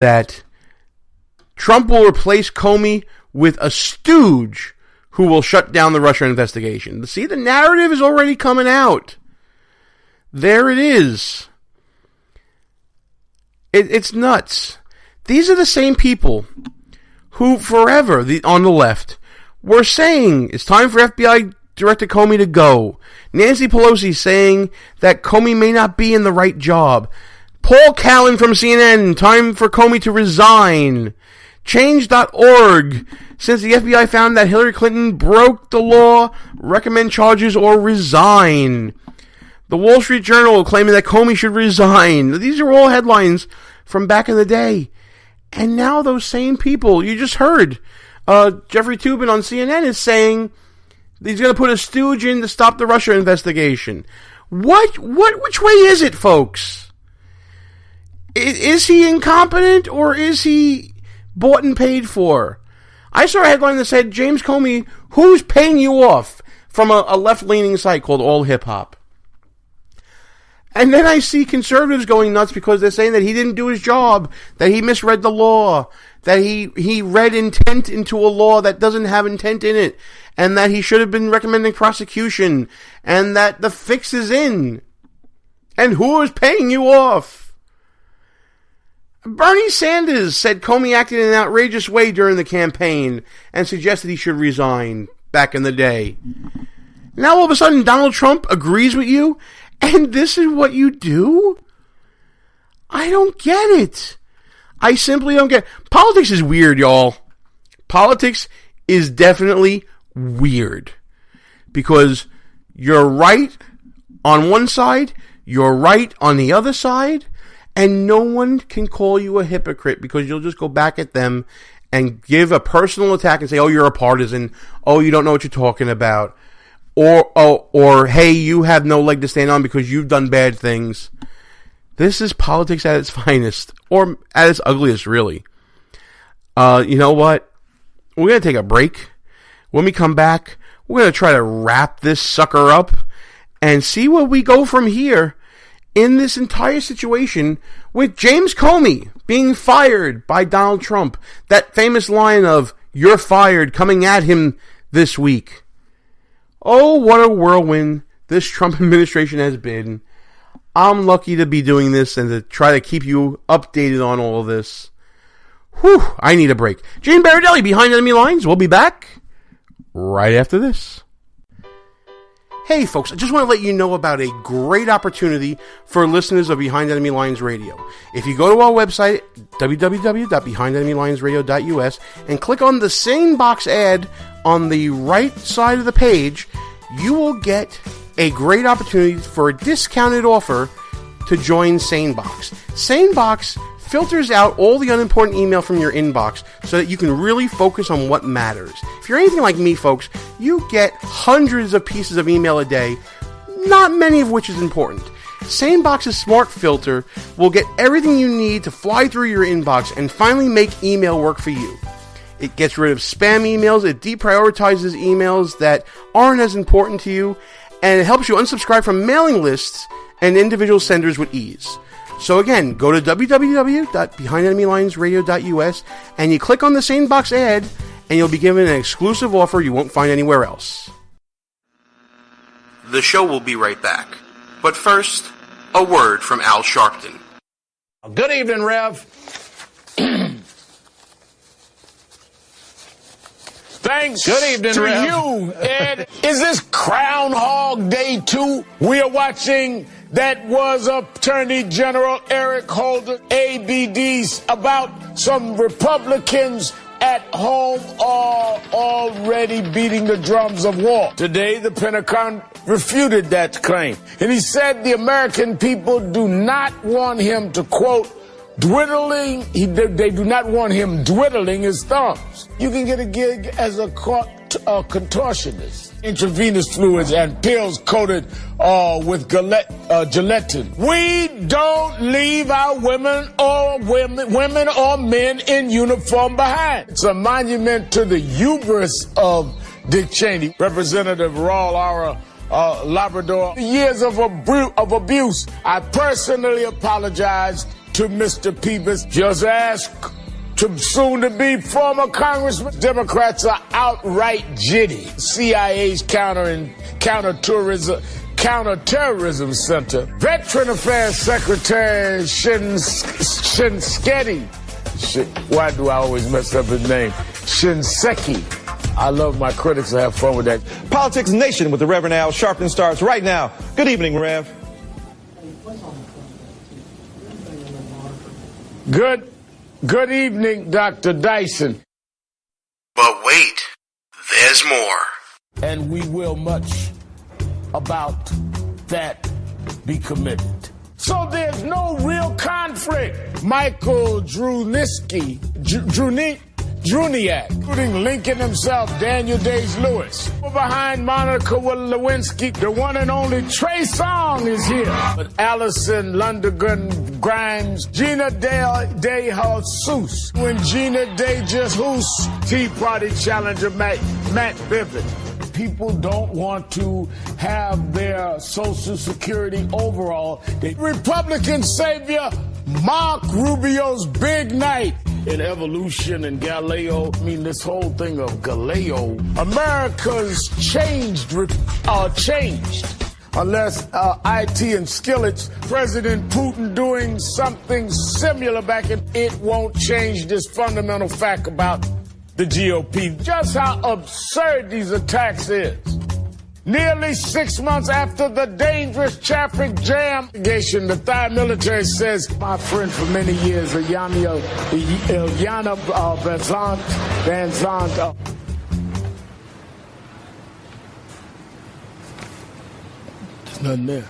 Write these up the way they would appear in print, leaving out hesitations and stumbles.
that Trump will replace Comey with a stooge who will shut down the Russia investigation. See, the narrative is already coming out. There it is. It's nuts. These are the same people who forever, on the left, were saying it's time for FBI Director Comey to go. Nancy Pelosi saying that Comey may not be in the right job. Paul Callan from CNN, time for Comey to resign. Change.org, since the FBI found that Hillary Clinton broke the law, recommend charges or resign. The Wall Street Journal claiming that Comey should resign. These are all headlines from back in the day. And now those same people, you just heard, Jeffrey Toobin on CNN is saying he's going to put a stooge in to stop the Russia investigation. Which way is it, folks? Is he incompetent or is he bought and paid for? I saw a headline that said, James Comey, who's paying you off? From a left-leaning site called All Hip Hop. And then I see conservatives going nuts because they're saying that he didn't do his job, that he misread the law, that he read intent into a law that doesn't have intent in it, and that he should have been recommending prosecution, and that the fix is in. And who is paying you off? Bernie Sanders said Comey acted in an outrageous way during the campaign and suggested he should resign back in the day. Now all of a sudden Donald Trump agrees with you, and this is what you do? I don't get it. I simply don't get it. Politics is weird, y'all. Politics is definitely weird. Because you're right on one side, you're right on the other side, and no one can call you a hypocrite because you'll just go back at them and give a personal attack and say, oh, you're a partisan. Oh, you don't know what you're talking about. Or hey, you have no leg to stand on because you've done bad things. This is politics at its finest, or at its ugliest, really. You know what? We're going to take a break. When we come back, we're going to try to wrap this sucker up and see where we go from here in this entire situation with James Comey being fired by Donald Trump. That famous line of, "You're fired," coming at him this week. Oh, what a whirlwind this Trump administration has been. I'm lucky to be doing this and to try to keep you updated on all of this. Whew, I need a break. Gene Baradelli, Behind Enemy Lines. We'll be back right after this. Hey folks, I just want to let you know about a great opportunity for listeners of Behind Enemy Lines Radio. If you go to our website, www.behindenemylinesradio.us, and click on the SaneBox ad on the right side of the page, you will get a great opportunity for a discounted offer to join SaneBox. SaneBox filters out all the unimportant email from your inbox so that you can really focus on what matters. If you're anything like me, folks, you get hundreds of pieces of email a day, not many of which is important. SaneBox's smart filter will get everything you need to fly through your inbox and finally make email work for you. It gets rid of spam emails, it deprioritizes emails that aren't as important to you, and it helps you unsubscribe from mailing lists and individual senders with ease. So again, go to www.behindenemylinesradio.us and you click on the SaneBox ad and you'll be given an exclusive offer you won't find anywhere else. The show will be right back. But first, a word from Al Sharpton. Good evening, Rev. Thanks Good evening, to Rev. You, Ed. Is this Groundhog Day 2? We are watching that was Attorney General Eric Holder, ABDs, about some Republicans at home are already beating the drums of war. Today, the Pentagon refuted that claim. And he said the American people do not want him to, quote, dwiddling, they do not want him dwiddling his thumbs. You can get a gig as a contortionist. Intravenous fluids and pills coated with gelatin. We don't leave our women or men in uniform behind. It's a monument to the hubris of Dick Cheney, Representative Raul Ara, Labrador. Years of abuse. I personally apologize to Mr. Peebles. Just ask to soon-to-be former Congressman. Democrats are outright jitty. CIA's Counterterrorism Center. Veteran Affairs Secretary Shinseki. Why do I always mess up his name? Shinseki. I love my critics. I have fun with that. Politics Nation with the Reverend Al Sharpton starts right now. Good evening, Rev. Good evening, Dr. Dyson. But wait, there's more. And we will much about that be committed. So there's no real conflict. Michael Druniak, including Lincoln himself, Daniel Day-Lewis. Behind Monica Lewinsky, the one and only Trey Songz is here. But Allison Lundergan Grimes, Gina De Jesus, when Gina De Jesus, Tea Party challenger Matt Bivens. People don't want to have their Social Security overall. The Republican savior, Mark Rubio's big night. In evolution and Galileo, I mean this whole thing of Galileo, America's changed. Unless IT and Skillets, President Putin doing something similar back in, it won't change this fundamental fact about the GOP. Just how absurd these attacks is. Nearly 6 months after the dangerous traffic jam, the Thai military says, my friend for many years, Ilyana Van Zandt. There's nothing there.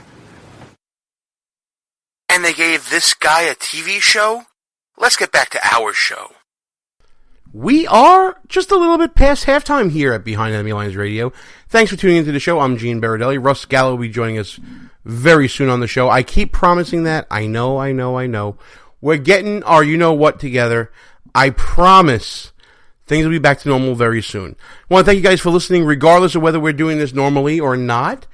And they gave this guy a TV show? Let's get back to our show. We are just a little bit past halftime here at Behind Enemy Lines Radio. Thanks for tuning into the show. I'm Gene Baradelli. Russ Gallo will be joining us very soon on the show. I keep promising that. I know. We're getting our you-know-what together. I promise things will be back to normal very soon. I want to thank you guys for listening, regardless of whether we're doing this normally or not.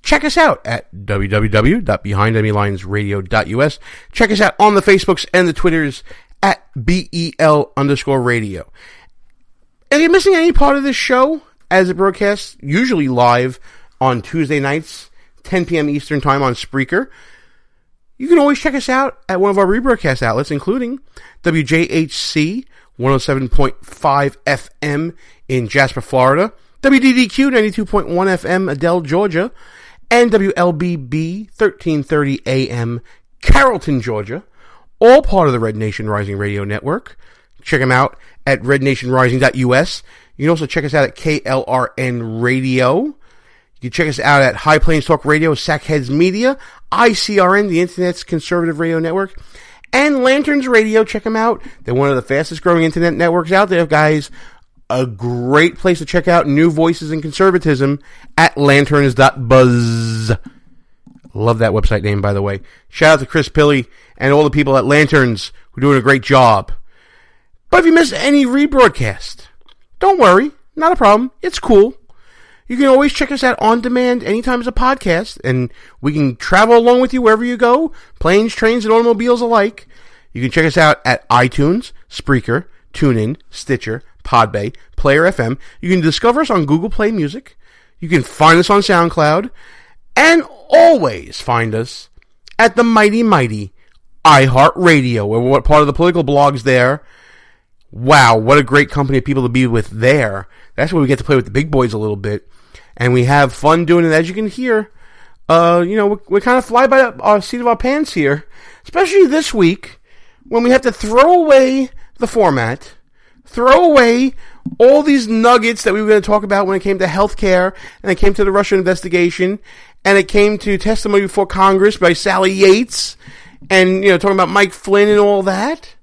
Check us out at www.BehindEnemyLinesRadio.us. Check us out on the Facebooks and the Twitters at BEL_radio. If you're missing any part of this show, as it broadcasts, usually live on Tuesday nights, 10 p.m. Eastern Time on Spreaker, you can always check us out at one of our rebroadcast outlets, including WJHC 107.5 FM in Jasper, Florida, WDDQ 92.1 FM Adel, Georgia, and WLBB 1330 AM Carrollton, Georgia. All part of the Red Nation Rising Radio Network. Check them out at rednationrising.us. You can also check us out at KLRN Radio. You can check us out at High Plains Talk Radio, Sackheads Media, ICRN, the Internet's conservative radio network, and Lanterns Radio. Check them out. They're one of the fastest growing internet networks out there, guys. A great place to check out new voices in conservatism at lanterns.buzz. Love that website name, by the way. Shout out to Chris Pilley and all the people at Lanterns who are doing a great job. But if you missed any rebroadcast, don't worry. Not a problem. It's cool. You can always check us out on demand anytime as a podcast, and we can travel along with you wherever you go, planes, trains, and automobiles alike. You can check us out at iTunes, Spreaker, TuneIn, Stitcher, Podbay, Player FM. You can discover us on Google Play Music. You can find us on SoundCloud. And always find us at the mighty iHeartRadio. We're part of the political blogs there. Wow, what a great company of people to be with there. That's where we get to play with the big boys a little bit. And we have fun doing it, as you can hear. We kind of fly by the seat of our pants here. Especially this week, when we have to throw away the format, throw away all these nuggets that we were going to talk about when it came to healthcare, and it came to the Russia investigation, and it came to testimony before Congress by Sally Yates, and, talking about Mike Flynn and all that.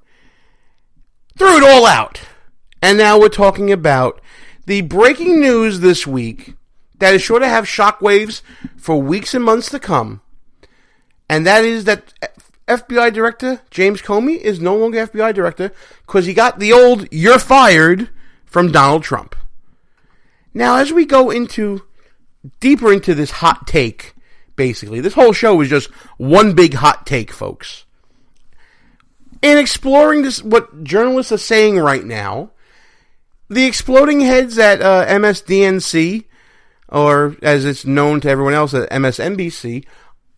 Threw it all out. And now we're talking about the breaking news this week that is sure to have shockwaves for weeks and months to come. And that is that FBI Director James Comey is no longer FBI Director because he got the old "you're fired" from Donald Trump. Now, as we go deeper into this hot take, basically, this whole show is just one big hot take, folks. in exploring this, what journalists are saying right now, the exploding heads at MSDNC, or as it's known to everyone else at MSNBC,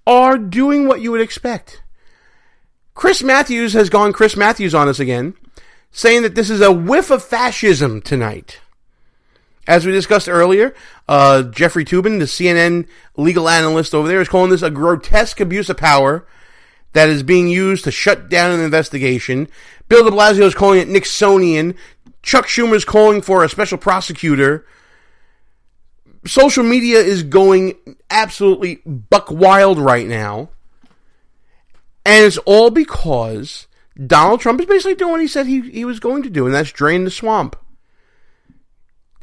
are doing what you would expect. Chris Matthews has gone Chris Matthews on us again, saying that this is a whiff of fascism tonight. As we discussed earlier, Jeffrey Toobin, the CNN legal analyst over there, is calling this a grotesque abuse of power that is being used to shut down an investigation. Bill de Blasio is calling it Nixonian. Chuck Schumer is calling for a special prosecutor. Social media is going absolutely buck wild right now. And it's all because Donald Trump is basically doing what he said he was going to do, and that's drain the swamp.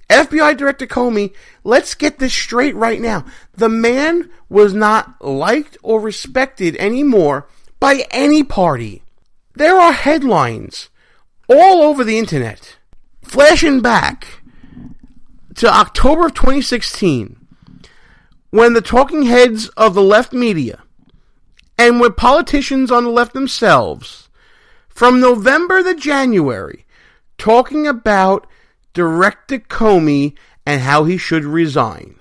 FBI Director Comey, let's get this straight right now. The man was not liked or respected anymore by any party. There are headlines all over the internet flashing back to October of 2016 when the talking heads of the left media and with politicians on the left themselves, from November to January, talking about Director Comey and how he should resign.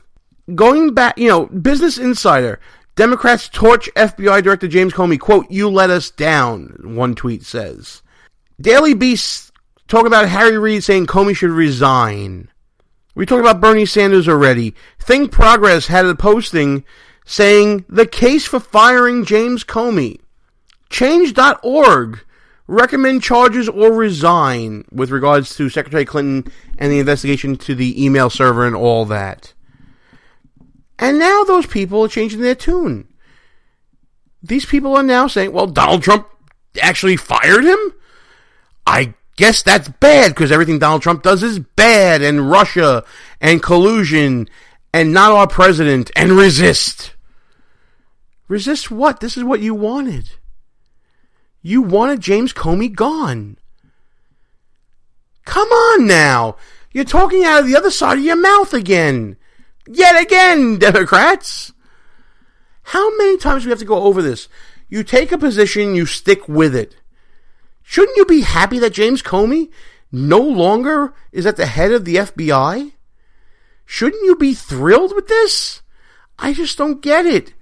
Going back, Business Insider, Democrats torch FBI Director James Comey, quote, "You let us down," one tweet says. Daily Beast talking about Harry Reid saying Comey should resign. We talked about Bernie Sanders already. Think Progress had a posting saying the case for firing James Comey. Change.org recommend charges or resign with regards to Secretary Clinton and the investigation to the email server and all that. And now those people are changing their tune. These people are now saying, well, Donald Trump actually fired him? I guess that's bad because everything Donald Trump does is bad, and Russia and collusion and not our president and resist. Resist what? This is what you wanted. You wanted James Comey gone. Come on now. You're talking out of the other side of your mouth again. Yet again, Democrats. How many times do we have to go over this? You take a position, you stick with it. Shouldn't you be happy that James Comey no longer is at the head of the FBI? Shouldn't you be thrilled with this? I just don't get it.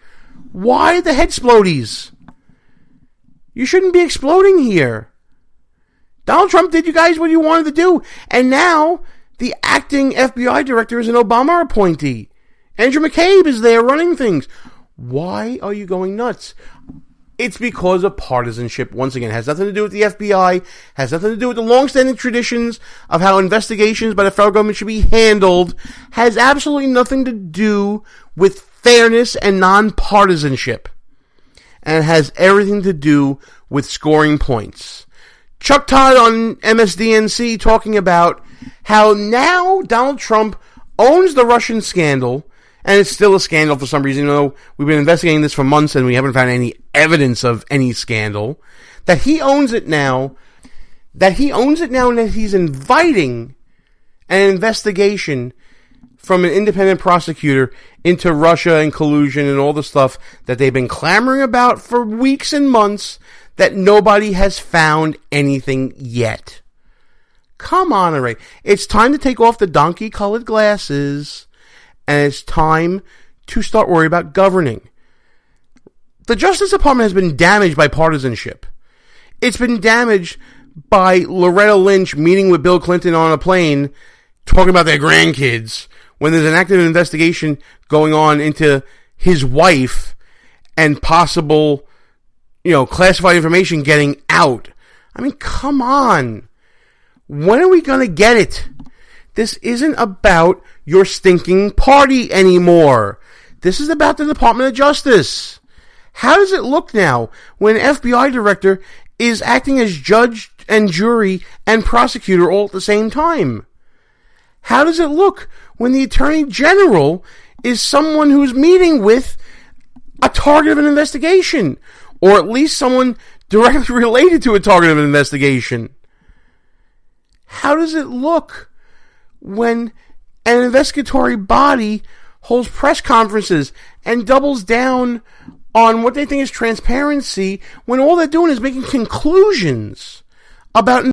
Why the head-explodies? You shouldn't be exploding here. Donald Trump did you guys what you wanted to do. And now the acting FBI director is an Obama appointee. Andrew McCabe is there running things. Why are you going nuts? It's because of partisanship. Once again, it has nothing to do with the FBI, has nothing to do with the long-standing traditions of how investigations by the federal government should be handled, has absolutely nothing to do with fairness and non-partisanship. And it has everything to do with scoring points. Chuck Todd on MSDNC talking about how now Donald Trump owns the Russian scandal, and it's still a scandal for some reason, even though we've been investigating this for months and we haven't found any evidence of any scandal, that he owns it now, and that he's inviting an investigation from an independent prosecutor into Russia and collusion and all the stuff that they've been clamoring about for weeks and months that nobody has found anything yet. Come on, Ray. It's time to take off the donkey-colored glasses, and it's time to start worrying about governing. The Justice Department has been damaged by partisanship. It's been damaged by Loretta Lynch meeting with Bill Clinton on a plane, talking about their grandkids, when there's an active investigation going on into his wife and possible, classified information getting out. I mean, come on. When are we going to get it? This isn't about your stinking party anymore. This is about the Department of Justice. How does it look now when an FBI director is acting as judge and jury and prosecutor all at the same time? How does it look when the Attorney General is someone who's meeting with a target of an investigation, or at least someone directly related to a target of an investigation? How does it look when an investigatory body holds press conferences and doubles down on what they think is transparency when all they're doing is making conclusions about